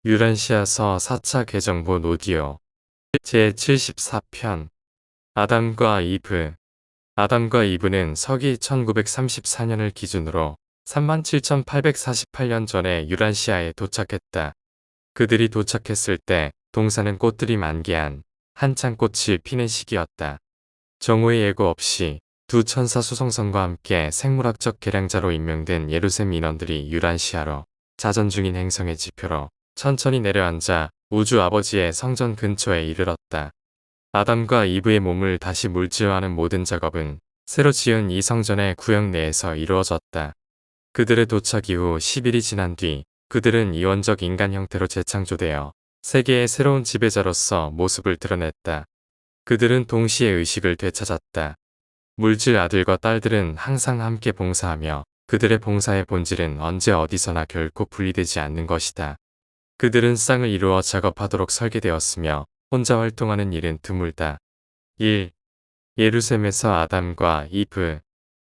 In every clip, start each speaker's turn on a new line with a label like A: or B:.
A: 유란시아서 4차 개정본 오디오 제74편 아담과 이브 아담과 이브는 서기 1934년을 기준으로 37,848년 전에 유란시아에 도착했다. 그들이 도착했을 때 동산은 꽃들이 만개한 한창 꽃이 피는 시기였다. 정오의 예고 없이 두 천사 수송선과 함께 생물학적 계량자로 임명된 예루셈 인원들이 유란시아로 자전 중인 행성의 지표로 천천히 내려앉아 우주 아버지의 성전 근처에 이르렀다. 아담과 이브의 몸을 다시 물질화하는 모든 작업은 새로 지은 이 성전의 구역 내에서 이루어졌다. 그들의 도착 이후 10일이 지난 뒤 그들은 이원적 인간 형태로 재창조되어 세계의 새로운 지배자로서 모습을 드러냈다. 그들은 동시에 의식을 되찾았다. 물질 아들과 딸들은 항상 함께 봉사하며 그들의 봉사의 본질은 언제 어디서나 결코 분리되지 않는 것이다. 그들은 쌍을 이루어 작업하도록 설계되었으며 혼자 활동하는 일은 드물다. 1. 예루셈에서 아담과 이브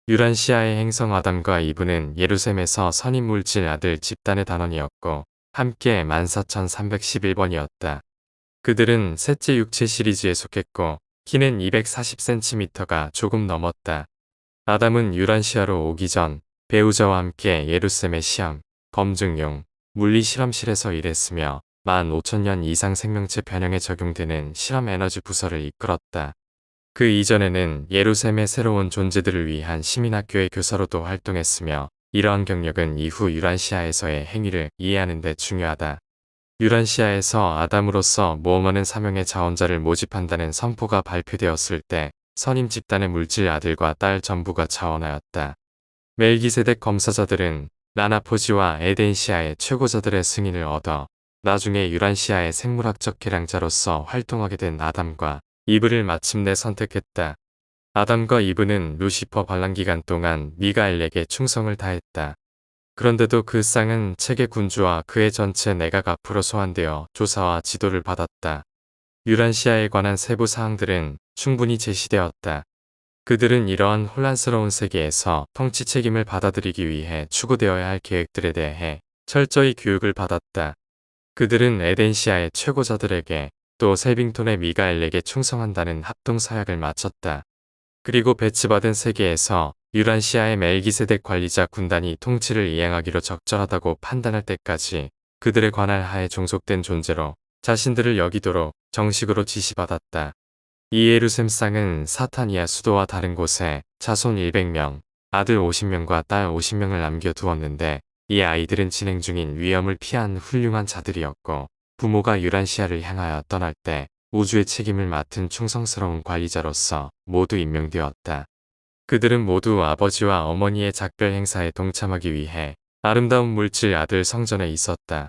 A: 유란시아의 행성 아담과 이브는 예루셈에서 선인물질 아들 집단의 단원이었고 함께 14,311번이었다. 그들은 셋째 육체 시리즈에 속했고 키는 240cm가 조금 넘었다. 아담은 유란시아로 오기 전 배우자와 함께 예루셈의 시험, 검증용, 물리 실험실에서 일했으며 15,000년 이상 생명체 변형에 적용되는 실험 에너지 부서를 이끌었다. 그 이전에는 예루셈의 새로운 존재들을 위한 시민학교의 교사로도 활동했으며 이러한 경력은 이후 유란시아에서의 행위를 이해하는 데 중요하다. 유란시아에서 아담으로서 모험하는 사명의 자원자를 모집한다는 선포가 발표되었을 때 선임 집단의 물질 아들과 딸 전부가 자원하였다. 멜기세덱 검사자들은 라나포지와 에덴시아의 최고자들의 승인을 얻어 나중에 유란시아의 생물학적 계량자로서 활동하게 된 아담과 이브를 마침내 선택했다. 아담과 이브는 루시퍼 반란 기간 동안 미가엘에게 충성을 다했다. 그런데도 그 쌍은 체계 군주와 그의 전체 내각 앞으로 소환되어 조사와 지도를 받았다. 유란시아에 관한 세부 사항들은 충분히 제시되었다. 그들은 이러한 혼란스러운 세계에서 통치 책임을 받아들이기 위해 추구되어야 할 계획들에 대해 철저히 교육을 받았다. 그들은 에덴시아의 최고자들에게 또 셀빙톤의 미가엘에게 충성한다는 합동 서약을 마쳤다. 그리고 배치받은 세계에서 유란시아의 멜기세덱 관리자 군단이 통치를 이행하기로 적절하다고 판단할 때까지 그들의 관할 하에 종속된 존재로 자신들을 여기도록 정식으로 지시받았다. 이 예루셈 쌍은 사타니아 수도와 다른 곳에 자손 100명, 아들 50명과 딸 50명을 남겨두었는데 이 아이들은 진행 중인 위험을 피한 훌륭한 자들이었고 부모가 유란시아를 향하여 떠날 때 우주의 책임을 맡은 충성스러운 관리자로서 모두 임명되었다. 그들은 모두 아버지와 어머니의 작별 행사에 동참하기 위해 아름다운 물질 아들 성전에 있었다.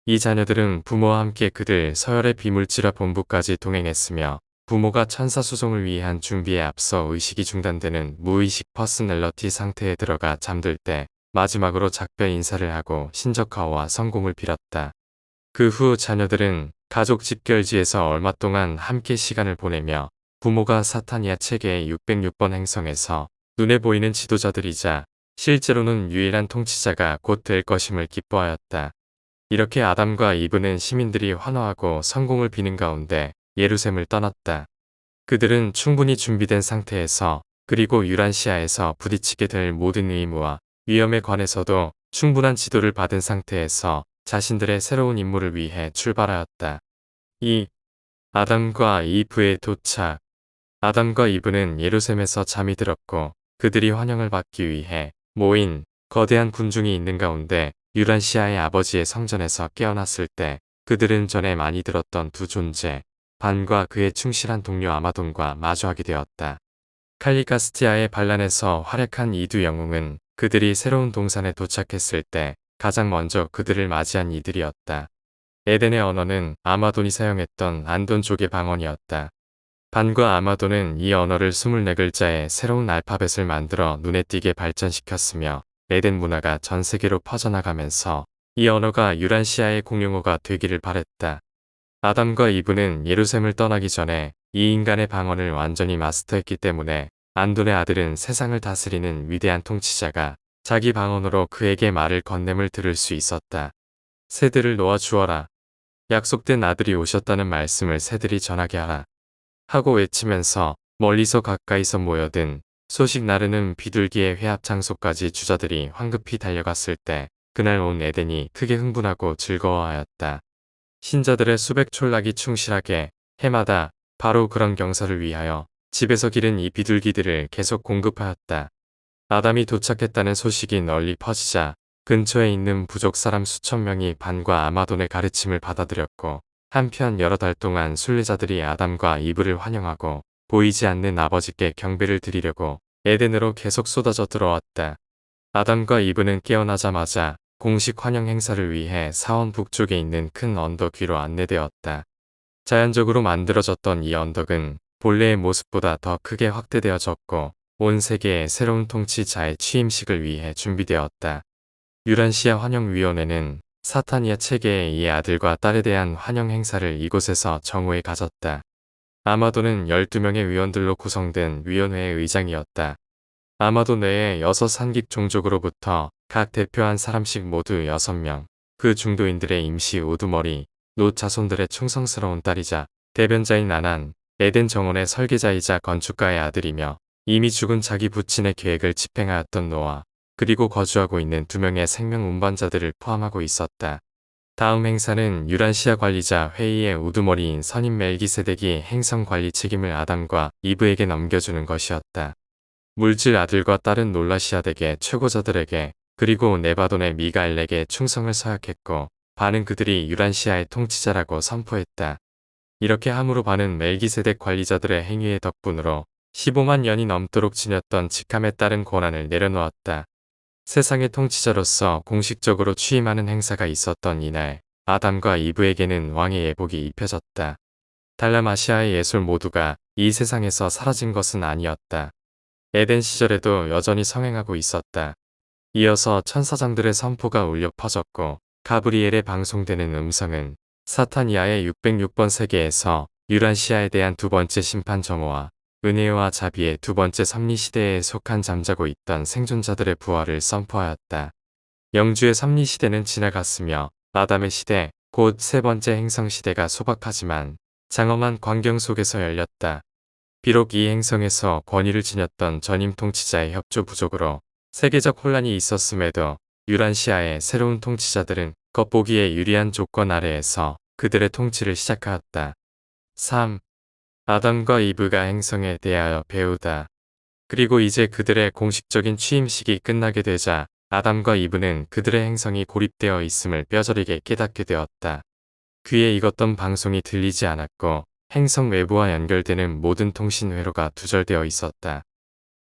A: 이 자녀들은 부모와 함께 그들 서열의 비물질화 본부까지 동행했으며 부모가 천사 수송을 위한 준비에 앞서 의식이 중단되는 무의식 퍼스널러티 상태에 들어가 잠들 때 마지막으로 작별 인사를 하고 신적화와 성공을 빌었다. 그 후 자녀들은 가족 집결지에서 얼마 동안 함께 시간을 보내며 부모가 사타니아 체계의 606번 행성에서 눈에 보이는 지도자들이자 실제로는 유일한 통치자가 곧 될 것임을 기뻐하였다. 이렇게 아담과 이브는 시민들이 환호하고 성공을 비는 가운데 예루셈을 떠났다. 그들은 충분히 준비된 상태에서 그리고 유란시아에서 부딪히게 될 모든 의무와 위험에 관해서도 충분한 지도를 받은 상태에서 자신들의 새로운 임무를 위해 출발하였다. 2. 아담과 이브의 도착. 아담과 이브는 예루셈에서 잠이 들었고 그들이 환영을 받기 위해 모인 거대한 군중이 있는 가운데 유란시아의 아버지의 성전에서 깨어났을 때 그들은 전에 많이 들었던 두 존재, 반과 그의 충실한 동료 아마돈과 마주하게 되었다. 칼리가스티아의 반란에서 활약한 이 두 영웅은 그들이 새로운 동산에 도착했을 때 가장 먼저 그들을 맞이한 이들이었다. 에덴의 언어는 아마돈이 사용했던 안돈족의 방언이었다. 반과 아마돈은 이 언어를 24글자의 새로운 알파벳을 만들어 눈에 띄게 발전시켰으며 에덴 문화가 전 세계로 퍼져나가면서 이 언어가 유란시아의 공용어가 되기를 바랬다. 아담과 이브는 예루셈을 떠나기 전에 이 인간의 방언을 완전히 마스터했기 때문에 안돈의 아들은 세상을 다스리는 위대한 통치자가 자기 방언으로 그에게 말을 건넴을 들을 수 있었다. 새들을 놓아 주어라. 약속된 아들이 오셨다는 말씀을 새들이 전하게 하라. 하고 외치면서 멀리서 가까이서 모여든 소식 나르는 비둘기의 회합 장소까지 주자들이 황급히 달려갔을 때 그날 온 에덴이 크게 흥분하고 즐거워하였다. 신자들의 수백 촌락이 충실하게 해마다 바로 그런 경사를 위하여 집에서 기른 이 비둘기들을 계속 공급하였다. 아담이 도착했다는 소식이 널리 퍼지자 근처에 있는 부족 사람 수천 명이 반과 아마돈의 가르침을 받아들였고 한편 여러 달 동안 순례자들이 아담과 이브를 환영하고 보이지 않는 아버지께 경배를 드리려고 에덴으로 계속 쏟아져 들어왔다. 아담과 이브는 깨어나자마자 공식 환영 행사를 위해 사원 북쪽에 있는 큰 언덕 위로 안내되었다. 자연적으로 만들어졌던 이 언덕은 본래의 모습보다 더 크게 확대되어졌고 온 세계의 새로운 통치자의 취임식을 위해 준비되었다. 유란시아 환영위원회는 사타니아 체계의 이 아들과 딸에 대한 환영 행사를 이곳에서 정오에 가졌다. 아마도는 12명의 위원들로 구성된 위원회의 의장이었다. 아마도 내에 6산객 종족으로부터 각 대표 한 사람씩 모두 6명, 그 중도인들의 임시 우두머리, 롯 자손들의 충성스러운 딸이자 대변자인 아난, 에덴 정원의 설계자이자 건축가의 아들이며 이미 죽은 자기 부친의 계획을 집행하였던 노아, 그리고 거주하고 있는 2명의 생명 운반자들을 포함하고 있었다. 다음 행사는 유란시아 관리자 회의의 우두머리인 선임 멜기세덱이 행성 관리 책임을 아담과 이브에게 넘겨주는 것이었다. 물질 아들과 딸은 놀라시아덱의 최고자들에게 그리고 네바돈의 미가엘에게 충성을 서약했고 반은 그들이 유란시아의 통치자라고 선포했다. 이렇게 함으로 반은 멜기세덱 관리자들의 행위의 덕분으로 15만 년이 넘도록 지녔던 직함에 따른 권한을 내려놓았다. 세상의 통치자로서 공식적으로 취임하는 행사가 있었던 이날, 아담과 이브에게는 왕의 예복이 입혀졌다. 달라마시아의 예술 모두가 이 세상에서 사라진 것은 아니었다. 에덴 시절에도 여전히 성행하고 있었다. 이어서 천사장들의 선포가 울려 퍼졌고 가브리엘에 방송되는 음성은 사타니아의 606번 세계에서 유란시아에 대한 두 번째 심판 정오와 은혜와 자비의 두 번째 섭리시대에 속한 잠자고 있던 생존자들의 부활을 선포하였다. 영주의 섭리시대는 지나갔으며 아담의 시대, 곧 세 번째 행성시대가 소박하지만 장엄한 광경 속에서 열렸다. 비록 이 행성에서 권위를 지녔던 전임 통치자의 협조 부족으로 세계적 혼란이 있었음에도 유란시아의 새로운 통치자들은 겉보기에 유리한 조건 아래에서 그들의 통치를 시작하였다. 3. 아담과 이브가 행성에 대하여 배우다. 그리고 이제 그들의 공식적인 취임식이 끝나게 되자 아담과 이브는 그들의 행성이 고립되어 있음을 뼈저리게 깨닫게 되었다. 귀에 익었던 방송이 들리지 않았고 행성 외부와 연결되는 모든 통신 회로가 두절되어 있었다.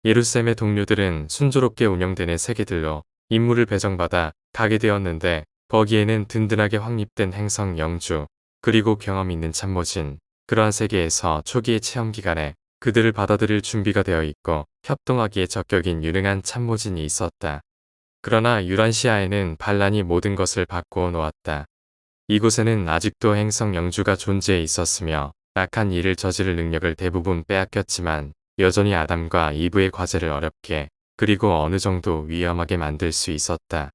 A: 예루살렘의 동료들은 순조롭게 운영되는 세계들로 임무를 배정받아 가게 되었는데 거기에는 든든하게 확립된 행성 영주, 그리고 경험 있는 참모진, 그러한 세계에서 초기의 체험 기간에 그들을 받아들일 준비가 되어 있고 협동하기에 적격인 유능한 참모진이 있었다. 그러나 유란시아에는 반란이 모든 것을 바꾸어 놓았다. 이곳에는 아직도 행성 영주가 존재해 있었으며 악한 일을 저지를 능력을 대부분 빼앗겼지만 여전히 아담과 이브의 과제를 어렵게 그리고 어느 정도 위험하게 만들 수 있었다.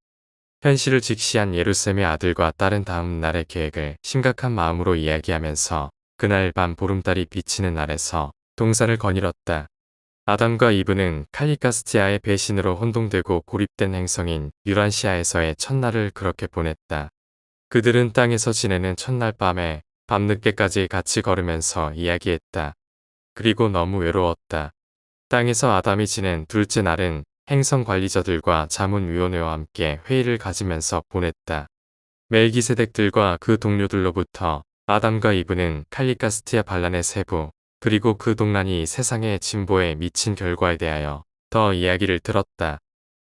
A: 현실을 직시한 예루살렘의 아들과 딸은 다음 날의 계획을 심각한 마음으로 이야기하면서 그날 밤 보름달이 비치는 날에서 동산을 거닐었다. 아담과 이브는 칼리카스티아의 배신으로 혼동되고 고립된 행성인 유란시아에서의 첫날을 그렇게 보냈다. 그들은 땅에서 지내는 첫날 밤에 밤늦게까지 같이 걸으면서 이야기했다. 그리고 너무 외로웠다. 땅에서 아담이 지낸 둘째 날은 행성 관리자들과 자문위원회와 함께 회의를 가지면서 보냈다. 멜기세덱들과 그 동료들로부터 아담과 이브는 칼리카스티아 반란의 세부, 그리고 그 동란이 세상의 진보에 미친 결과에 대하여 더 이야기를 들었다.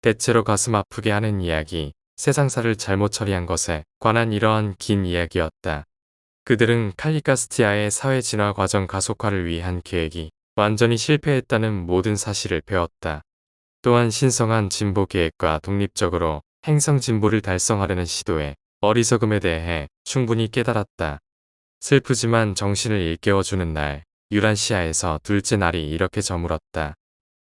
A: 대체로 가슴 아프게 하는 이야기, 세상사를 잘못 처리한 것에 관한 이러한 긴 이야기였다. 그들은 칼리카스티아의 사회 진화 과정 가속화를 위한 계획이 완전히 실패했다는 모든 사실을 배웠다. 또한 신성한 진보 계획과 독립적으로 행성 진보를 달성하려는 시도의 어리석음에 대해 충분히 깨달았다. 슬프지만 정신을 일깨워주는 날, 유란시아에서 둘째 날이 이렇게 저물었다.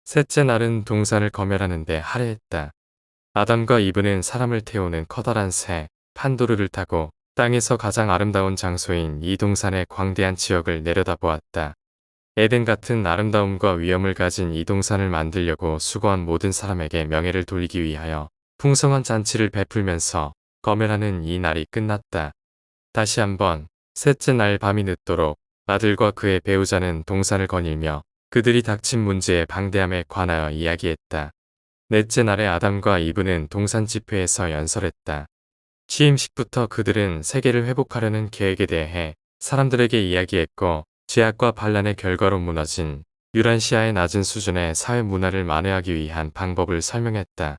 A: 셋째 날은 동산을 검열하는 데 할애했다. 아담과 이브는 사람을 태우는 커다란 새, 판도르를 타고 땅에서 가장 아름다운 장소인 이 동산의 광대한 지역을 내려다보았다. 에덴 같은 아름다움과 위엄을 가진 이 동산을 만들려고 수고한 모든 사람에게 명예를 돌리기 위하여 풍성한 잔치를 베풀면서 검열하는 이 날이 끝났다. 다시 한번 셋째 날 밤이 늦도록 아들과 그의 배우자는 동산을 거닐며 그들이 닥친 문제의 방대함에 관하여 이야기했다. 넷째 날에 아담과 이브는 동산 집회에서 연설했다. 취임식부터 그들은 세계를 회복하려는 계획에 대해 사람들에게 이야기했고, 죄악과 반란의 결과로 무너진 유란시아의 낮은 수준의 사회 문화를 만회하기 위한 방법을 설명했다.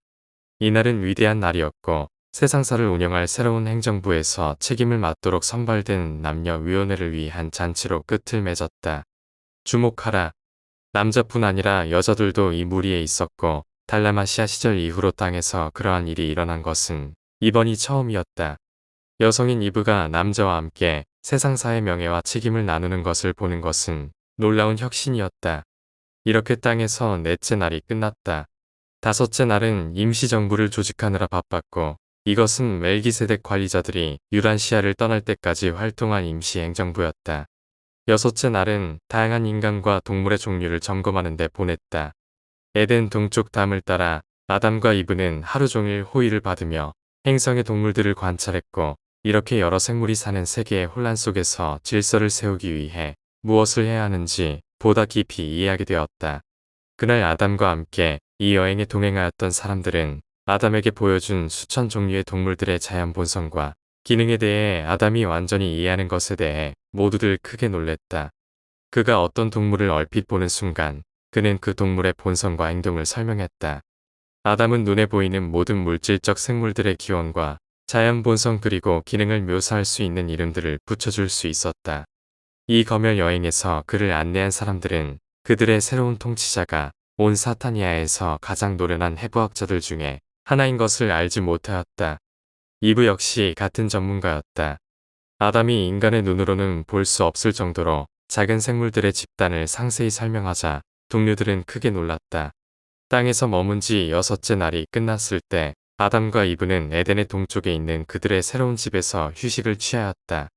A: 이날은 위대한 날이었고, 세상사를 운영할 새로운 행정부에서 책임을 맡도록 선발된 남녀위원회를 위한 잔치로 끝을 맺었다. 주목하라. 남자뿐 아니라 여자들도 이 무리에 있었고, 달라마시아 시절 이후로 땅에서 그러한 일이 일어난 것은 이번이 처음이었다. 여성인 이브가 남자와 함께 세상사의 명예와 책임을 나누는 것을 보는 것은 놀라운 혁신이었다. 이렇게 땅에서 넷째 날이 끝났다. 다섯째 날은 임시정부를 조직하느라 바빴고, 이것은 멜기세덱 관리자들이 유란시아를 떠날 때까지 활동한 임시행정부였다. 여섯째 날은 다양한 인간과 동물의 종류를 점검하는 데 보냈다. 에덴 동쪽 담을 따라 아담과 이브는 하루 종일 호의를 받으며 행성의 동물들을 관찰했고, 이렇게 여러 생물이 사는 세계의 혼란 속에서 질서를 세우기 위해 무엇을 해야 하는지 보다 깊이 이해하게 되었다. 그날 아담과 함께 이 여행에 동행하였던 사람들은 아담에게 보여준 수천 종류의 동물들의 자연 본성과 기능에 대해 아담이 완전히 이해하는 것에 대해 모두들 크게 놀랬다. 그가 어떤 동물을 얼핏 보는 순간 그는 그 동물의 본성과 행동을 설명했다. 아담은 눈에 보이는 모든 물질적 생물들의 기원과 자연 본성 그리고 기능을 묘사할 수 있는 이름들을 붙여줄 수 있었다. 이 검열 여행에서 그를 안내한 사람들은 그들의 새로운 통치자가 온 사타니아에서 가장 노련한 해부학자들 중에 하나인 것을 알지 못하였다. 이브 역시 같은 전문가였다. 아담이 인간의 눈으로는 볼 수 없을 정도로 작은 생물들의 집단을 상세히 설명하자 동료들은 크게 놀랐다. 땅에서 머문 지 여섯째 날이 끝났을 때 아담과 이브는 에덴의 동쪽에 있는 그들의 새로운 집에서 휴식을 취하였다.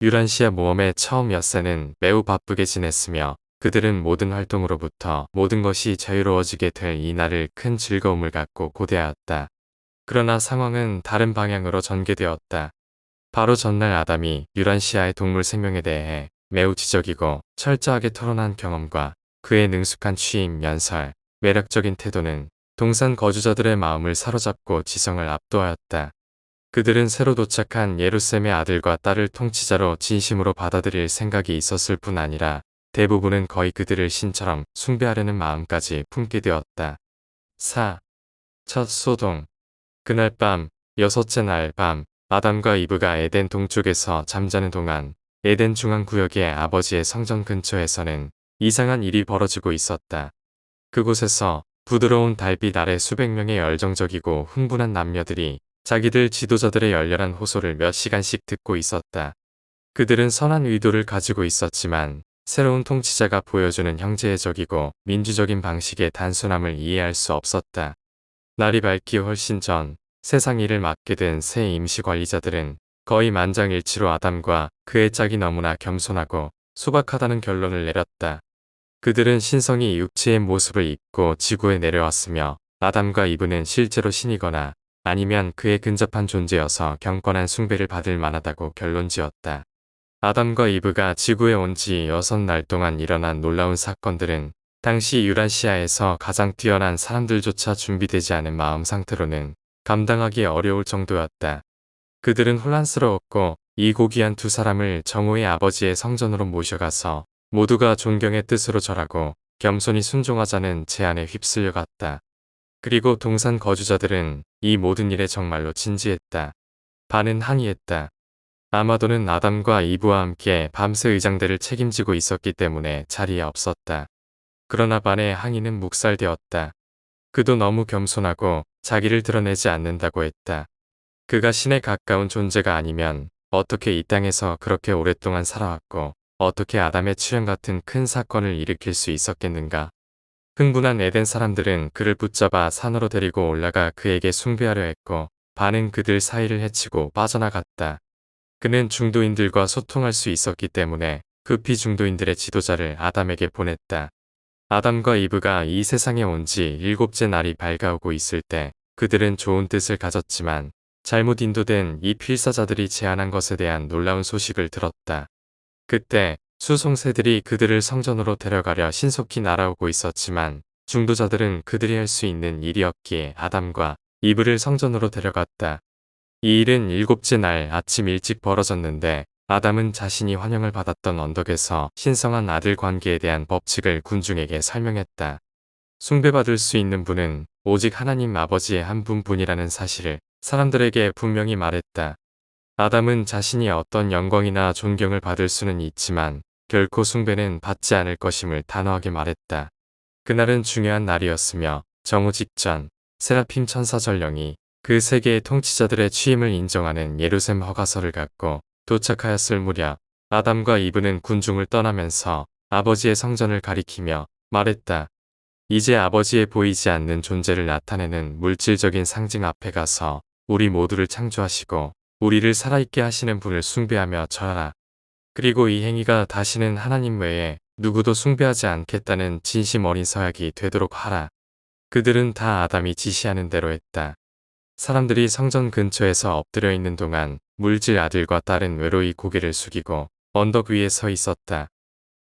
A: 유란시아 모험의 처음 엿새는 매우 바쁘게 지냈으며 그들은 모든 활동으로부터 모든 것이 자유로워지게 될 이 날을 큰 즐거움을 갖고 고대하였다. 그러나 상황은 다른 방향으로 전개되었다. 바로 전날 아담이 유란시아의 동물 생명에 대해 매우 지적이고 철저하게 토론한 경험과 그의 능숙한 취임, 연설, 매력적인 태도는 동산 거주자들의 마음을 사로잡고 지성을 압도하였다. 그들은 새로 도착한 예루셈의 아들과 딸을 통치자로 진심으로 받아들일 생각이 있었을 뿐 아니라 대부분은 거의 그들을 신처럼 숭배하려는 마음까지 품게 되었다. 4. 첫 소동. 그날 밤, 여섯째 날 밤, 아담과 이브가 에덴 동쪽에서 잠자는 동안 에덴 중앙구역의 아버지의 성전 근처에서는 이상한 일이 벌어지고 있었다. 그곳에서 부드러운 달빛 아래 수백 명의 열정적이고 흥분한 남녀들이 자기들 지도자들의 열렬한 호소를 몇 시간씩 듣고 있었다. 그들은 선한 의도를 가지고 있었지만 새로운 통치자가 보여주는 형제적이고 민주적인 방식의 단순함을 이해할 수 없었다. 날이 밝기 훨씬 전 세상 일을 맡게 된 새 임시관리자들은 거의 만장일치로 아담과 그의 짝이 너무나 겸손하고 소박하다는 결론을 내렸다. 그들은 신성이 육체의 모습을 입고 지구에 내려왔으며 아담과 이브는 실제로 신이거나 아니면 그에 근접한 존재여서 경건한 숭배를 받을 만하다고 결론지었다. 아담과 이브가 지구에 온 지 6날 동안 일어난 놀라운 사건들은 당시 유라시아에서 가장 뛰어난 사람들조차 준비되지 않은 마음 상태로는 감당하기 어려울 정도였다. 그들은 혼란스러웠고 이 고귀한 두 사람을 정오의 아버지의 성전으로 모셔가서 모두가 존경의 뜻으로 절하고 겸손히 순종하자는 제안에 휩쓸려 갔다. 그리고 동산 거주자들은 이 모든 일에 정말로 진지했다. 반은 항의했다. 아마도는 아담과 이브와 함께 밤새 의장대를 책임지고 있었기 때문에 자리에 없었다. 그러나 반의 항의는 묵살되었다. 그도 너무 겸손하고 자기를 드러내지 않는다고 했다. 그가 신에 가까운 존재가 아니면 어떻게 이 땅에서 그렇게 오랫동안 살아왔고 어떻게 아담의 출현 같은 큰 사건을 일으킬 수 있었겠는가. 흥분한 에덴 사람들은 그를 붙잡아 산으로 데리고 올라가 그에게 숭배하려 했고 반은 그들 사이를 헤치고 빠져나갔다. 그는 중도인들과 소통할 수 있었기 때문에 급히 중도인들의 지도자를 아담에게 보냈다. 아담과 이브가 이 세상에 온 지 7째 날이 밝아오고 있을 때 그들은 좋은 뜻을 가졌지만 잘못 인도된 이 필사자들이 제안한 것에 대한 놀라운 소식을 들었다. 그때 수송새들이 그들을 성전으로 데려가려 신속히 날아오고 있었지만 중도자들은 그들이 할 수 있는 일이었기에 아담과 이브를 성전으로 데려갔다. 이 일은 7째 날 아침 일찍 벌어졌는데 아담은 자신이 환영을 받았던 언덕에서 신성한 아들 관계에 대한 법칙을 군중에게 설명했다. 숭배받을 수 있는 분은 오직 하나님 아버지의 한 분뿐이라는 사실을 사람들에게 분명히 말했다. 아담은 자신이 어떤 영광이나 존경을 받을 수는 있지만 결코 숭배는 받지 않을 것임을 단호하게 말했다. 그날은 중요한 날이었으며 정오 직전 세라핌 천사 전령이 그 세계의 통치자들의 취임을 인정하는 예루살렘 허가서를 갖고 도착하였을 무렵 아담과 이브는 군중을 떠나면서 아버지의 성전을 가리키며 말했다. 이제 아버지의 보이지 않는 존재를 나타내는 물질적인 상징 앞에 가서 우리 모두를 창조하시고 우리를 살아있게 하시는 분을 숭배하며 절하라. 그리고 이 행위가 다시는 하나님 외에 누구도 숭배하지 않겠다는 진심 어린 서약이 되도록 하라. 그들은 다 아담이 지시하는 대로 했다. 사람들이 성전 근처에서 엎드려 있는 동안 물질 아들과 딸은 외로이 고개를 숙이고 언덕 위에 서 있었다.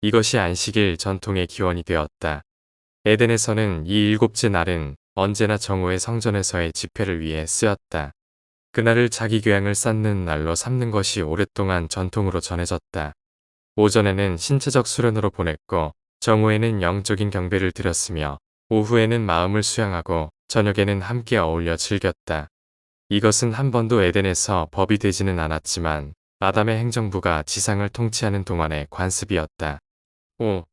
A: 이것이 안식일 전통의 기원이 되었다. 에덴에서는 이 7째 날은 언제나 정오의 성전에서의 집회를 위해 쓰였다. 그날을 자기 교양을 쌓는 날로 삼는 것이 오랫동안 전통으로 전해졌다. 오전에는 신체적 수련으로 보냈고 정오에는 영적인 경배를 드렸으며 오후에는 마음을 수양하고 저녁에는 함께 어울려 즐겼다. 이것은 한 번도 에덴에서 법이 되지는 않았지만 아담의 행정부가 지상을 통치하는 동안의 관습이었다. 5.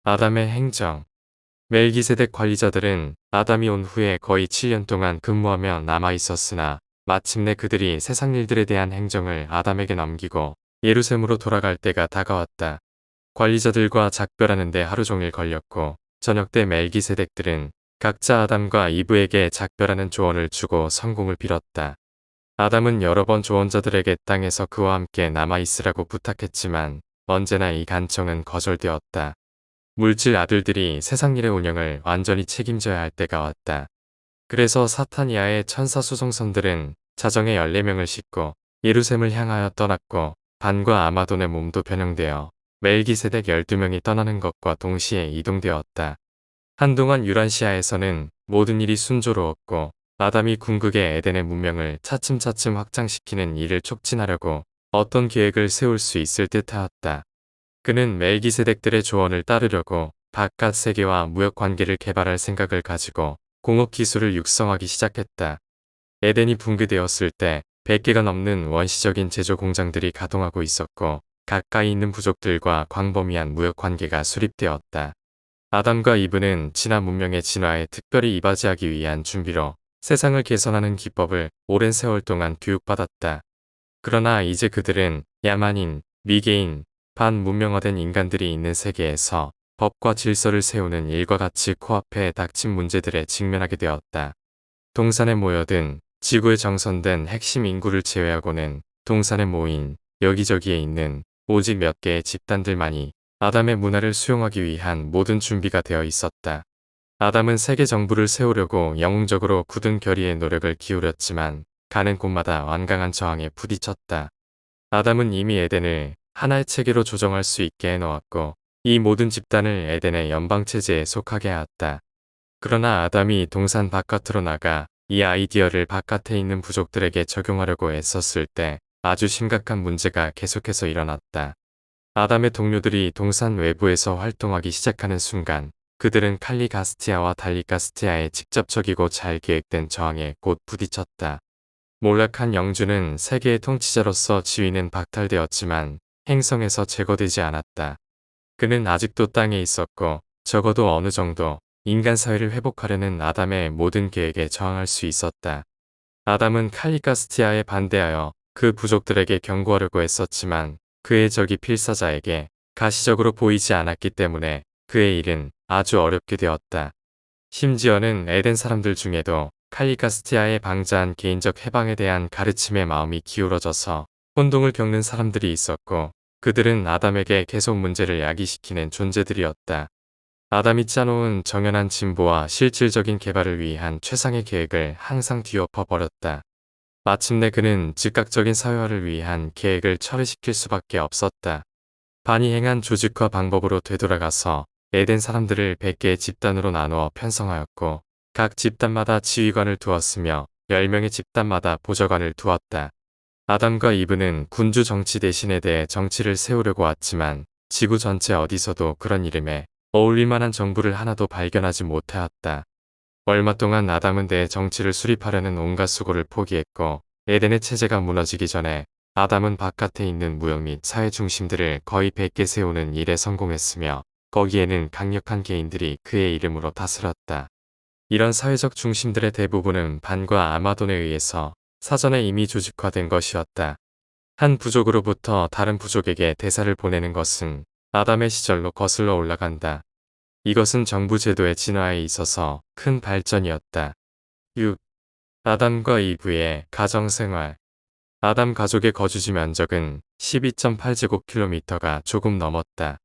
A: 아담의 행정. 멜기세덱 관리자들은 아담이 온 후에 거의 7년 동안 근무하며 남아 있었으나 마침내 그들이 세상 일들에 대한 행정을 아담에게 넘기고 예루살렘으로 돌아갈 때가 다가왔다. 관리자들과 작별하는 데 하루 종일 걸렸고 저녁 때 멜기세덱들은 각자 아담과 이브에게 작별하는 조언을 주고 성공을 빌었다. 아담은 여러 번 조언자들에게 땅에서 그와 함께 남아있으라고 부탁했지만 언제나 이 간청은 거절되었다. 물질 아들들이 세상 일의 운영을 완전히 책임져야 할 때가 왔다. 그래서 사타니아의 천사 수송선들은 자정에 14명을 싣고 예루살렘을 향하여 떠났고 반과 아마돈의 몸도 변형되어 멜기세덱 12명이 떠나는 것과 동시에 이동되었다. 한동안 유란시아에서는 모든 일이 순조로웠고 아담이 궁극의 에덴의 문명을 차츰차츰 확장시키는 일을 촉진하려고 어떤 계획을 세울 수 있을 듯하였다. 그는 멜기세덱들의 조언을 따르려고 바깥 세계와 무역 관계를 개발할 생각을 가지고 공업 기술을 육성하기 시작했다. 에덴이 붕괴되었을 때 100개가 넘는 원시적인 제조 공장들이 가동하고 있었고 가까이 있는 부족들과 광범위한 무역 관계가 수립되었다. 아담과 이브는 진화 문명의 진화에 특별히 이바지하기 위한 준비로 세상을 개선하는 기법을 오랜 세월 동안 교육받았다. 그러나 이제 그들은 야만인, 미개인, 반문명화된 인간들이 있는 세계에서 법과 질서를 세우는 일과 같이 코앞에 닥친 문제들에 직면하게 되었다. 동산에 모여든 지구에 정선된 핵심 인구를 제외하고는 동산에 모인 여기저기에 있는 오직 몇 개의 집단들만이 아담의 문화를 수용하기 위한 모든 준비가 되어 있었다. 아담은 세계 정부를 세우려고 영웅적으로 굳은 결의의 노력을 기울였지만 가는 곳마다 완강한 저항에 부딪혔다. 아담은 이미 에덴을 하나의 체계로 조정할 수 있게 해놓았고 이 모든 집단을 에덴의 연방체제에 속하게 하였다. 그러나 아담이 동산 바깥으로 나가 이 아이디어를 바깥에 있는 부족들에게 적용하려고 애썼을 때 아주 심각한 문제가 계속해서 일어났다. 아담의 동료들이 동산 외부에서 활동하기 시작하는 순간 그들은 칼리가스티아와 달리가스티아의 직접적이고 잘 계획된 저항에 곧 부딪혔다. 몰락한 영주는 세계의 통치자로서 지위는 박탈되었지만 행성에서 제거되지 않았다. 그는 아직도 땅에 있었고 적어도 어느 정도 인간 사회를 회복하려는 아담의 모든 계획에 저항할 수 있었다. 아담은 칼리가스티아에 반대하여 그 부족들에게 경고하려고 했었지만 그의 적이 필사자에게 가시적으로 보이지 않았기 때문에 그의 일은 아주 어렵게 되었다. 심지어는 에덴 사람들 중에도 칼리가스티아에 방자한 개인적 해방에 대한 가르침의 마음이 기울어져서 혼동을 겪는 사람들이 있었고 그들은 아담에게 계속 문제를 야기시키는 존재들이었다. 아담이 짜놓은 정연한 진보와 실질적인 개발을 위한 최상의 계획을 항상 뒤엎어 버렸다. 마침내 그는 즉각적인 사회화를 위한 계획을 처리시킬 수밖에 없었다. 반이 행한 조직과 방법으로 되돌아가서 에덴 사람들을 100개의 집단으로 나누어 편성하였고 각 집단마다 지휘관을 두었으며 10명의 집단마다 보좌관을 두었다. 아담과 이브는 군주 정치 대신에 대해 정치를 세우려고 왔지만 지구 전체 어디서도 그런 이름에 어울릴 만한 정부를 하나도 발견하지 못하였다. 얼마 동안 아담은 내 정치를 수립하려는 온갖 수고를 포기했고 에덴의 체제가 무너지기 전에 아담은 바깥에 있는 무역 및 사회 중심들을 거의 100개 세우는 일에 성공했으며 거기에는 강력한 개인들이 그의 이름으로 다스렸다. 이런 사회적 중심들의 대부분은 반과 아마돈에 의해서 사전에 이미 조직화된 것이었다. 한 부족으로부터 다른 부족에게 대사를 보내는 것은 아담의 시절로 거슬러 올라간다. 이것은 정부 제도의 진화에 있어서 큰 발전이었다. 6. 아담과 이브의 가정생활. 아담 가족의 거주지 면적은 12.8제곱킬로미터가 조금 넘었다.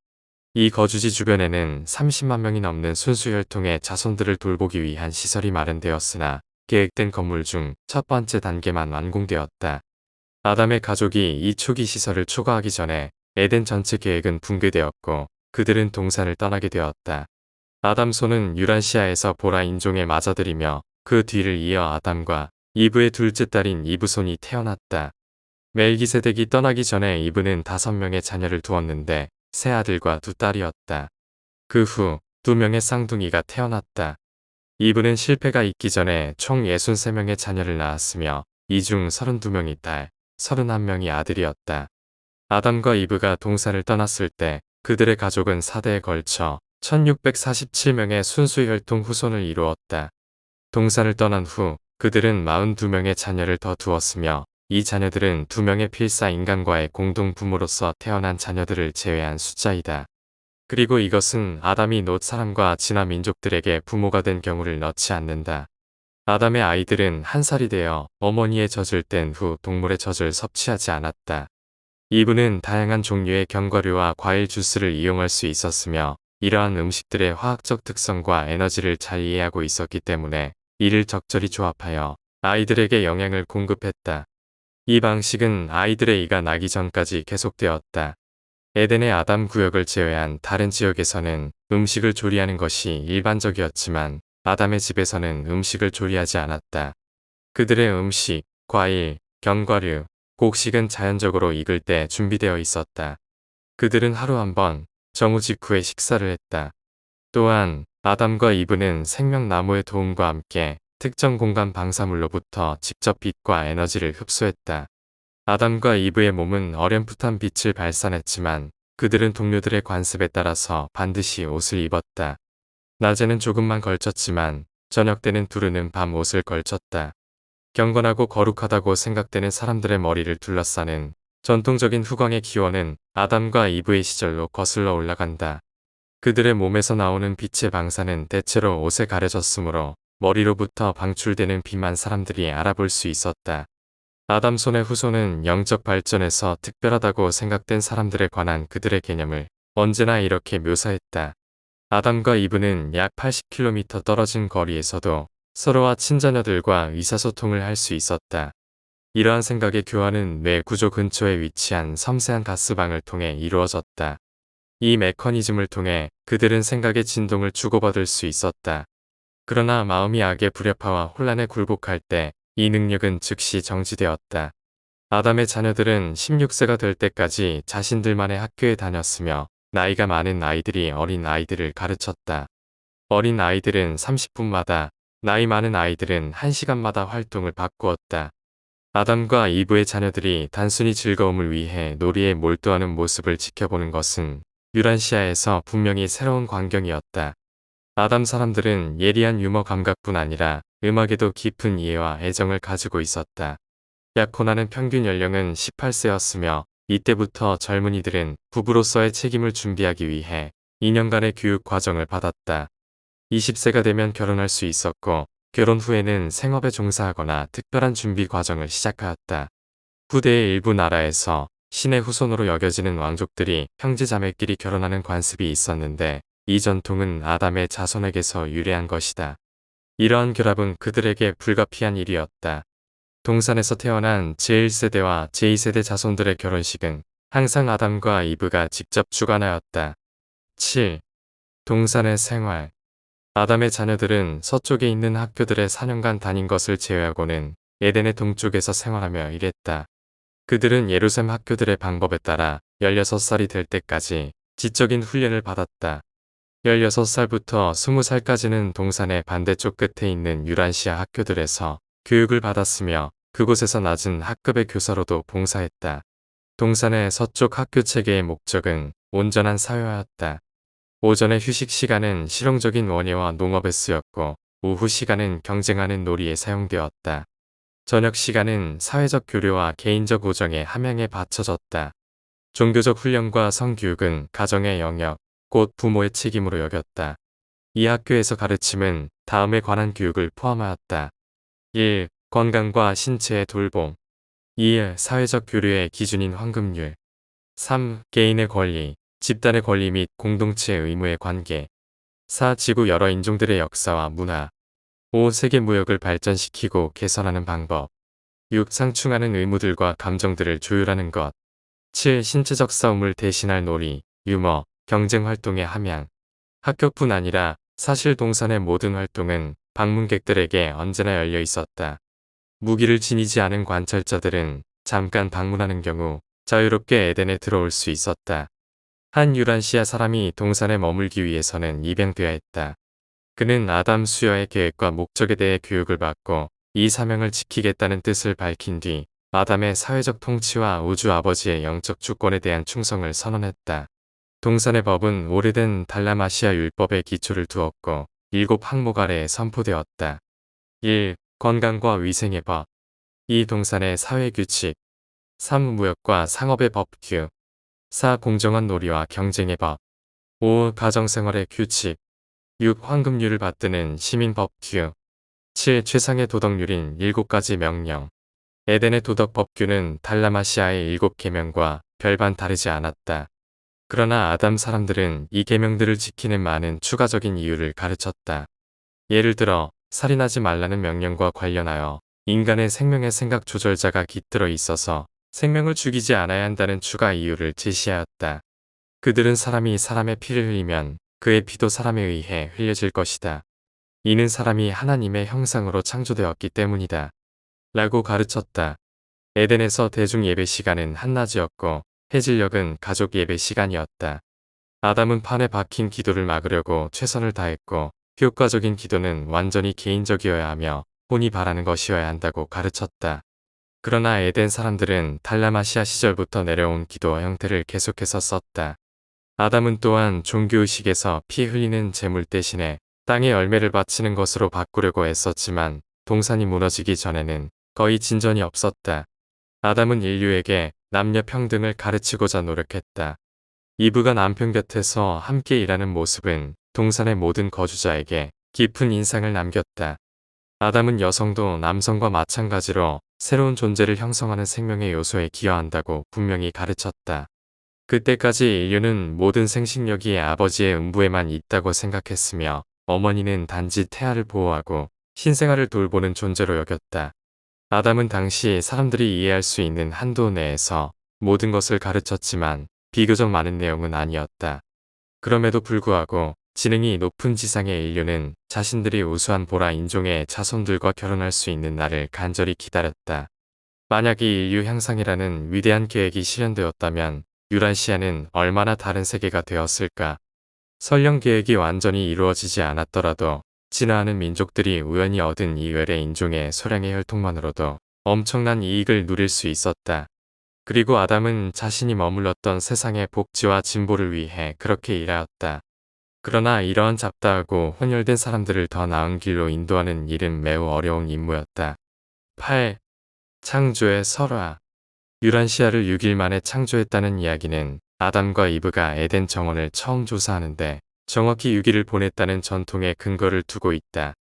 A: 이 거주지 주변에는 30만 명이 넘는 순수혈통의 자손들을 돌보기 위한 시설이 마련되었으나 계획된 건물 중 첫 번째 단계만 완공되었다. 아담의 가족이 이 초기 시설을 초과하기 전에 에덴 전체 계획은 붕괴되었고 그들은 동산을 떠나게 되었다. 아담 소는 유란시아에서 보라 인종에 맞아들이며 그 뒤를 이어 아담과 이브의 둘째 딸인 이브손이 태어났다. 멜기세덱이 떠나기 전에 이브는 5명의 자녀를 두었는데 3아들과 2딸이었다. 그 후 2명의 쌍둥이가 태어났다. 이브는 실패가 있기 전에 총 63명의 자녀를 낳았으며 이 중 32명이 딸, 31명이 아들이었다. 아담과 이브가 동산을 떠났을 때 그들의 가족은 4대에 걸쳐 1647명의 순수 혈통 후손을 이루었다. 동산을 떠난 후 그들은 42명의 자녀를 더 두었으며 이 자녀들은 2명의 필사 인간과의 공동 부모로서 태어난 자녀들을 제외한 숫자이다. 그리고 이것은 아담이 놋 사람과 진화 민족들에게 부모가 된 경우를 넣지 않는다. 아담의 아이들은 1살이 되어 어머니의 젖을 뗀 후 동물의 젖을 섭취하지 않았다. 이브는 다양한 종류의 견과류와 과일 주스를 이용할 수 있었으며 이러한 음식들의 화학적 특성과 에너지를 잘 이해하고 있었기 때문에 이를 적절히 조합하여 아이들에게 영양을 공급했다. 이 방식은 아이들의 이가 나기 전까지 계속되었다. 에덴의 아담 구역을 제외한 다른 지역에서는 음식을 조리하는 것이 일반적이었지만 아담의 집에서는 음식을 조리하지 않았다. 그들의 음식, 과일, 견과류, 곡식은 자연적으로 익을 때 준비되어 있었다. 그들은 하루 한 번 정오 직후에 식사를 했다. 또한 아담과 이브는 생명나무의 도움과 함께 특정 공간 방사물로부터 직접 빛과 에너지를 흡수했다. 아담과 이브의 몸은 어렴풋한 빛을 발산했지만 그들은 동료들의 관습에 따라서 반드시 옷을 입었다. 낮에는 조금만 걸쳤지만 저녁 때는 두르는 밤 옷을 걸쳤다. 경건하고 거룩하다고 생각되는 사람들의 머리를 둘러싸는 전통적인 후광의 기원은 아담과 이브의 시절로 거슬러 올라간다. 그들의 몸에서 나오는 빛의 방사는 대체로 옷에 가려졌으므로 머리로부터 방출되는 빛만 사람들이 알아볼 수 있었다. 아담 손의 후손은 영적 발전에서 특별하다고 생각된 사람들에 관한 그들의 개념을 언제나 이렇게 묘사했다. 아담과 이브는 약 80km 떨어진 거리에서도 서로와 친자녀들과 의사소통을 할 수 있었다. 이러한 생각의 교환은 뇌 구조 근처에 위치한 섬세한 가스방을 통해 이루어졌다. 이 메커니즘을 통해 그들은 생각의 진동을 주고받을 수 있었다. 그러나 마음이 악의 불협화와 혼란에 굴복할 때 이 능력은 즉시 정지되었다. 아담의 자녀들은 16세가 될 때까지 자신들만의 학교에 다녔으며 나이가 많은 아이들이 어린 아이들을 가르쳤다. 어린 아이들은 30분마다, 나이 많은 아이들은 1시간마다 활동을 바꾸었다. 아담과 이브의 자녀들이 단순히 즐거움을 위해 놀이에 몰두하는 모습을 지켜보는 것은 유란시아에서 분명히 새로운 광경이었다. 아담 사람들은 예리한 유머 감각뿐 아니라 음악에도 깊은 이해와 애정을 가지고 있었다. 야코나는 평균 연령은 18세였으며 이때부터 젊은이들은 부부로서의 책임을 준비하기 위해 2년간의 교육 과정을 받았다. 20세가 되면 결혼할 수 있었고 결혼 후에는 생업에 종사하거나 특별한 준비 과정을 시작하였다. 후대의 일부 나라에서 신의 후손으로 여겨지는 왕족들이 형제자매끼리 결혼하는 관습이 있었는데 이 전통은 아담의 자손에게서 유래한 것이다. 이러한 결합은 그들에게 불가피한 일이었다. 동산에서 태어난 제1세대와 제2세대 자손들의 결혼식은 항상 아담과 이브가 직접 주관하였다. 7. 동산의 생활. 아담의 자녀들은 서쪽에 있는 학교들에 4년간 다닌 것을 제외하고는 에덴의 동쪽에서 생활하며 일했다. 그들은 예루살렘 학교들의 방법에 따라 16살이 될 때까지 지적인 훈련을 받았다. 16살부터 20살까지는 동산의 반대쪽 끝에 있는 유란시아 학교들에서 교육을 받았으며 그곳에서 낮은 학급의 교사로도 봉사했다. 동산의 서쪽 학교 체계의 목적은 온전한 사회화였다. 오전의 휴식 시간은 실용적인 원예와 농업에 쓰였고 오후 시간은 경쟁하는 놀이에 사용되었다. 저녁 시간은 사회적 교류와 개인적 우정의 함양에 바쳐졌다. 종교적 훈련과 성교육은 가정의 영역, 곧 부모의 책임으로 여겼다. 이 학교에서 가르침은 다음에 관한 교육을 포함하였다. 1. 건강과 신체의 돌봄. 2. 사회적 교류의 기준인 황금률. 3. 개인의 권리, 집단의 권리 및 공동체의 의무의 관계. 4. 지구 여러 인종들의 역사와 문화. 5. 세계 무역을 발전시키고 개선하는 방법. 6. 상충하는 의무들과 감정들을 조율하는 것. 7. 신체적 싸움을 대신할 놀이, 유머, 경쟁 활동의 함양. 학교뿐 아니라 사실 동산의 모든 활동은 방문객들에게 언제나 열려 있었다. 무기를 지니지 않은 관찰자들은 잠깐 방문하는 경우 자유롭게 에덴에 들어올 수 있었다. 한 유란시아 사람이 동산에 머물기 위해서는 입양되어야 했다. 그는 아담 수여의 계획과 목적에 대해 교육을 받고 이 사명을 지키겠다는 뜻을 밝힌 뒤 아담의 사회적 통치와 우주 아버지의 영적 주권에 대한 충성을 선언했다. 동산의 법은 오래된 달라마시아 율법에 기초를 두었고 7 항목 아래에 선포되었다. 1. 건강과 위생의 법. 2. 동산의 사회규칙. 3. 무역과 상업의 법규. 4. 공정한 놀이와 경쟁의 법. 5. 가정생활의 규칙. 6. 황금률을 받드는 시민법규. 7. 최상의 도덕률인 7가지 명령. 에덴의 도덕법규는 달라마시아의 7계명과 별반 다르지 않았다. 그러나 아담 사람들은 이 계명들을 지키는 많은 추가적인 이유를 가르쳤다. 예를 들어 살인하지 말라는 명령과 관련하여 인간의 생명의 생각 조절자가 깃들어 있어서 생명을 죽이지 않아야 한다는 추가 이유를 제시하였다. 그들은 사람이 사람의 피를 흘리면 그의 피도 사람에 의해 흘려질 것이다. 이는 사람이 하나님의 형상으로 창조되었기 때문이다. 라고 가르쳤다. 에덴에서 대중 예배 시간은 한낮이었고 해질녘은 가족 예배 시간이었다. 아담은 판에 박힌 기도를 막으려고 최선을 다했고 효과적인 기도는 완전히 개인적이어야 하며 혼이 바라는 것이어야 한다고 가르쳤다. 그러나 에덴 사람들은 달라마시아 시절부터 내려온 기도 형태를 계속해서 썼다. 아담은 또한 종교의식에서 피 흘리는 제물 대신에 땅에 열매를 바치는 것으로 바꾸려고 애썼지만 동산이 무너지기 전에는 거의 진전이 없었다. 아담은 인류에게 남녀 평등을 가르치고자 노력했다. 이브가 남편 곁에서 함께 일하는 모습은 동산의 모든 거주자에게 깊은 인상을 남겼다. 아담은 여성도 남성과 마찬가지로 새로운 존재를 형성하는 생명의 요소에 기여한다고 분명히 가르쳤다. 그때까지 인류는 모든 생식력이 아버지의 음부에만 있다고 생각했으며 어머니는 단지 태아를 보호하고 신생아를 돌보는 존재로 여겼다. 아담은 당시 사람들이 이해할 수 있는 한도 내에서 모든 것을 가르쳤지만 비교적 많은 내용은 아니었다. 그럼에도 불구하고 지능이 높은 지상의 인류는 자신들이 우수한 보라 인종의 자손들과 결혼할 수 있는 날을 간절히 기다렸다. 만약 이 인류 향상이라는 위대한 계획이 실현되었다면 유라시아는 얼마나 다른 세계가 되었을까. 설령 계획이 완전히 이루어지지 않았더라도 진화하는 민족들이 우연히 얻은 이 외래 인종의 소량의 혈통만으로도 엄청난 이익을 누릴 수 있었다. 그리고 아담은 자신이 머물렀던 세상의 복지와 진보를 위해 그렇게 일하였다. 그러나 이러한 잡다하고 혼혈된 사람들을 더 나은 길로 인도하는 일은 매우 어려운 임무였다. 8. 창조의 설화. 유란시아를 6일 만에 창조했다는 이야기는 아담과 이브가 에덴 정원을 처음 조사하는데 정확히 6일을 보냈다는 전통에 근거를 두고 있다.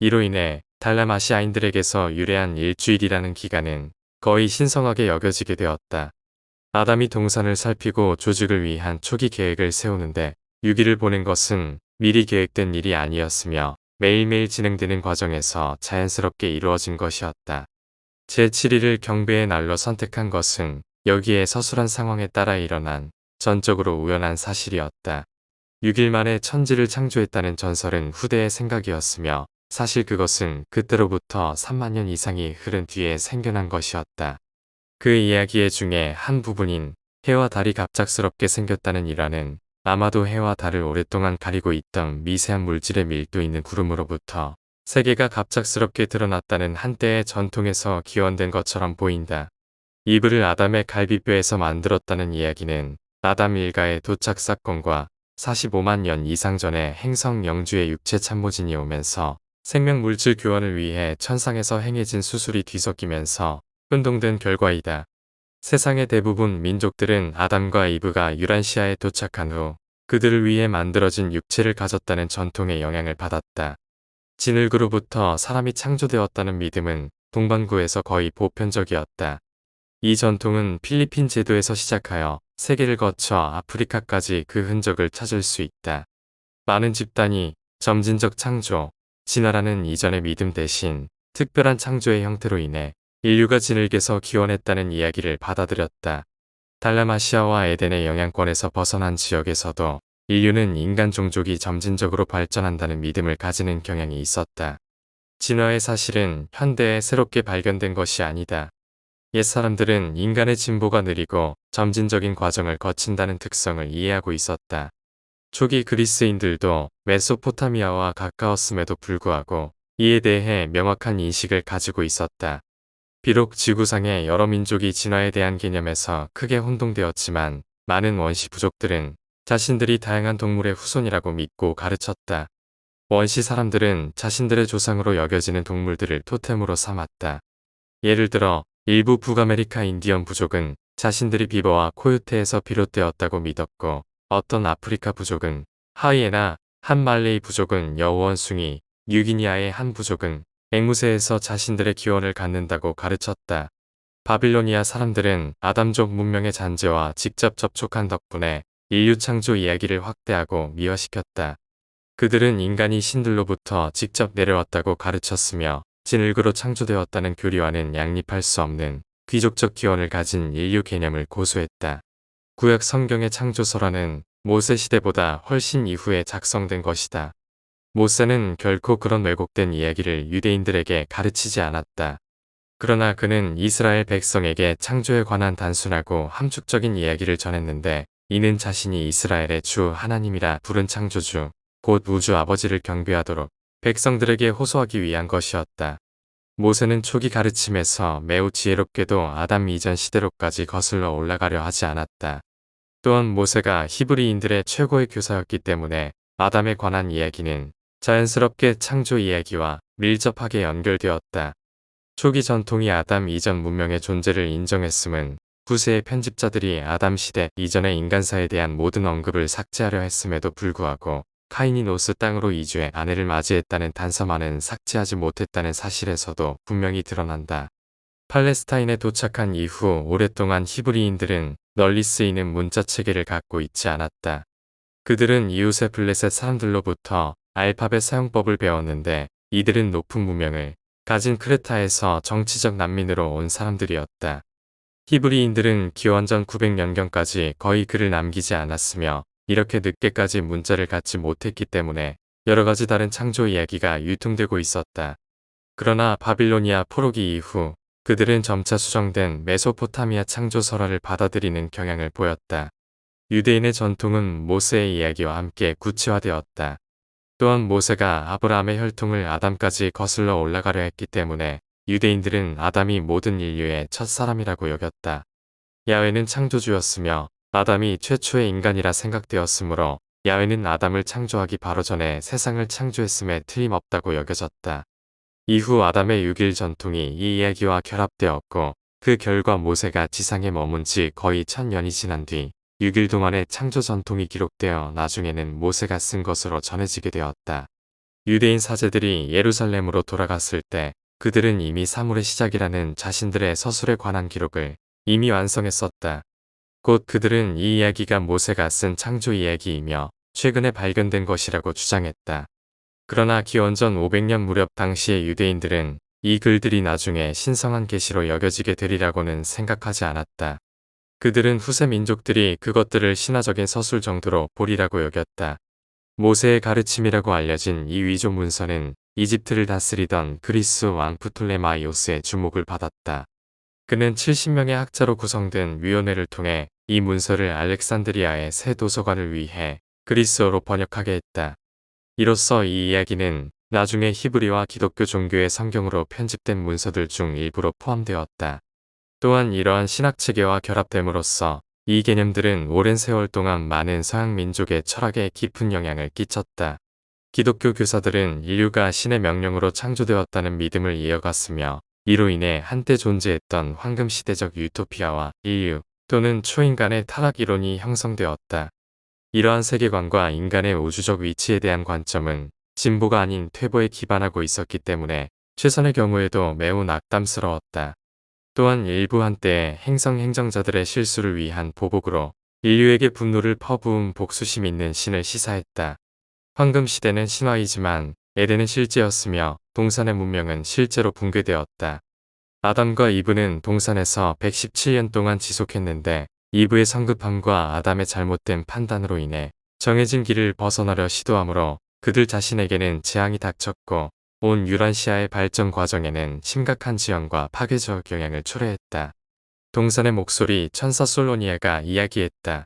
A: 이로 인해 달라마시아인들에게서 유래한 일주일이라는 기간은 거의 신성하게 여겨지게 되었다. 아담이 동산을 살피고 조직을 위한 초기 계획을 세우는데 6일을 보낸 것은 미리 계획된 일이 아니었으며 매일매일 진행되는 과정에서 자연스럽게 이루어진 것이었다. 제7일을 경배의 날로 선택한 것은 여기에 서술한 상황에 따라 일어난 전적으로 우연한 사실이었다. 6일 만에 천지를 창조했다는 전설은 후대의 생각이었으며 사실 그것은 그때로부터 3만 년 이상이 흐른 뒤에 생겨난 것이었다. 그 이야기의 중에 한 부분인 해와 달이 갑작스럽게 생겼다는 일화는 아마도 해와 달을 오랫동안 가리고 있던 미세한 물질의 밀도 있는 구름으로부터 세계가 갑작스럽게 드러났다는 한때의 전통에서 기원된 것처럼 보인다. 이불을 아담의 갈비뼈에서 만들었다는 이야기는 아담 일가의 도착 사건과 45만 년 이상 전에 행성 영주의 육체 참모진이 오면서 생명 물질 교환을 위해 천상에서 행해진 수술이 뒤섞이면서 혼동된 결과이다. 세상의 대부분 민족들은 아담과 이브가 유란시아에 도착한 후 그들을 위해 만들어진 육체를 가졌다는 전통의 영향을 받았다. 진흙으로부터 사람이 창조되었다는 믿음은 동반구에서 거의 보편적이었다. 이 전통은 필리핀 제도에서 시작하여 세계를 거쳐 아프리카까지 그 흔적을 찾을 수 있다. 많은 집단이 점진적 창조, 진화라는 이전의 믿음 대신 특별한 창조의 형태로 인해 인류가 진흙에서 기원했다는 이야기를 받아들였다. 달라마시아와 에덴의 영향권에서 벗어난 지역에서도 인류는 인간 종족이 점진적으로 발전한다는 믿음을 가지는 경향이 있었다. 진화의 사실은 현대에 새롭게 발견된 것이 아니다. 옛사람들은 인간의 진보가 느리고 점진적인 과정을 거친다는 특성을 이해하고 있었다. 초기 그리스인들도 메소포타미아와 가까웠음에도 불구하고 이에 대해 명확한 인식을 가지고 있었다. 비록 지구상의 여러 민족이 진화에 대한 개념에서 크게 혼동되었지만 많은 원시 부족들은 자신들이 다양한 동물의 후손이라고 믿고 가르쳤다. 원시 사람들은 자신들의 조상으로 여겨지는 동물들을 토템으로 삼았다. 예를 들어 일부 북아메리카 인디언 부족은 자신들이 비버와 코요테에서 비롯되었다고 믿었고 어떤 아프리카 부족은 하이에나, 한 말레이 부족은 여우원숭이, 뉴기니아의 한 부족은 앵무새에서 자신들의 기원을 갖는다고 가르쳤다. 바빌로니아 사람들은 아담족 문명의 잔재와 직접 접촉한 덕분에 인류 창조 이야기를 확대하고 미화시켰다. 그들은 인간이 신들로부터 직접 내려왔다고 가르쳤으며 진흙으로 창조되었다는 교리와는 양립할 수 없는 귀족적 기원을 가진 인류 개념을 고수했다. 구약 성경의 창조설화는 모세 시대보다 훨씬 이후에 작성된 것이다. 모세는 결코 그런 왜곡된 이야기를 유대인들에게 가르치지 않았다. 그러나 그는 이스라엘 백성에게 창조에 관한 단순하고 함축적인 이야기를 전했는데 이는 자신이 이스라엘의 주 하나님이라 부른 창조주, 곧 우주 아버지를 경배하도록 백성들에게 호소하기 위한 것이었다. 모세는 초기 가르침에서 매우 지혜롭게도 아담 이전 시대로까지 거슬러 올라가려 하지 않았다. 또한 모세가 히브리인들의 최고의 교사였기 때문에 아담에 관한 이야기는 자연스럽게 창조 이야기와 밀접하게 연결되었다. 초기 전통이 아담 이전 문명의 존재를 인정했음은 구세의 편집자들이 아담 시대 이전의 인간사에 대한 모든 언급을 삭제하려 했음에도 불구하고 카인이 노스 땅으로 이주해 아내를 맞이했다는 단서만은 삭제하지 못했다는 사실에서도 분명히 드러난다. 팔레스타인에 도착한 이후 오랫동안 히브리인들은 널리 쓰이는 문자 체계를 갖고 있지 않았다. 그들은 이웃의 블레셋 사람들로부터 알파벳 사용법을 배웠는데 이들은 높은 문명을 가진 크레타에서 정치적 난민으로 온 사람들이었다. 히브리인들은 기원전 900년경까지 거의 글을 남기지 않았으며 이렇게 늦게까지 문자를 갖지 못했기 때문에 여러 가지 다른 창조 이야기가 유통되고 있었다. 그러나 바빌로니아 포로기 이후 그들은 점차 수정된 메소포타미아 창조 설화를 받아들이는 경향을 보였다. 유대인의 전통은 모세의 이야기와 함께 구체화되었다. 또한 모세가 아브라함의 혈통을 아담까지 거슬러 올라가려 했기 때문에 유대인들은 아담이 모든 인류의 첫사람이라고 여겼다. 야훼는 창조주였으며 아담이 최초의 인간이라 생각되었으므로 야훼는 아담을 창조하기 바로 전에 세상을 창조했음에 틀림없다고 여겨졌다. 이후 아담의 6일 전통이 이 이야기와 결합되었고 그 결과 모세가 지상에 머문 지 거의 1000년이 지난 뒤 6일 동안의 창조 전통이 기록되어 나중에는 모세가 쓴 것으로 전해지게 되었다. 유대인 사제들이 예루살렘으로 돌아갔을 때 그들은 이미 사물의 시작이라는 자신들의 서술에 관한 기록을 이미 완성했었다. 곧 그들은 이 이야기가 모세가 쓴 창조 이야기이며 최근에 발견된 것이라고 주장했다. 그러나 기원전 500년 무렵 당시의 유대인들은 이 글들이 나중에 신성한 계시로 여겨지게 되리라고는 생각하지 않았다. 그들은 후세 민족들이 그것들을 신화적인 서술 정도로 보리라고 여겼다. 모세의 가르침이라고 알려진 이 위조 문서는 이집트를 다스리던 그리스 왕 프톨레마이오스의 주목을 받았다. 그는 70명의 학자로 구성된 위원회를 통해 이 문서를 알렉산드리아의 새 도서관을 위해 그리스어로 번역하게 했다. 이로써 이 이야기는 나중에 히브리와 기독교 종교의 성경으로 편집된 문서들 중 일부로 포함되었다. 또한 이러한 신학 체계와 결합됨으로써 이 개념들은 오랜 세월 동안 많은 서양 민족의 철학에 깊은 영향을 끼쳤다. 기독교 교사들은 인류가 신의 명령으로 창조되었다는 믿음을 이어갔으며 이로 인해 한때 존재했던 황금시대적 유토피아와 인류 또는 초인간의 타락 이론이 형성되었다. 이러한 세계관과 인간의 우주적 위치에 대한 관점은 진보가 아닌 퇴보에 기반하고 있었기 때문에 최선의 경우에도 매우 낙담스러웠다. 또한 일부 한때의 행성 행정자들의 실수를 위한 보복으로 인류에게 분노를 퍼부은 복수심 있는 신을 시사했다. 황금시대는 신화이지만 에덴은 실제였으며 동산의 문명은 실제로 붕괴되었다. 아담과 이브는 동산에서 117년 동안 지속했는데 이브의 성급함과 아담의 잘못된 판단으로 인해 정해진 길을 벗어나려 시도하므로 그들 자신에게는 재앙이 닥쳤고 온 유란시아의 발전 과정에는 심각한 지연과 파괴적 영향을 초래했다. 동산의 목소리 천사 솔로니아가 이야기했다.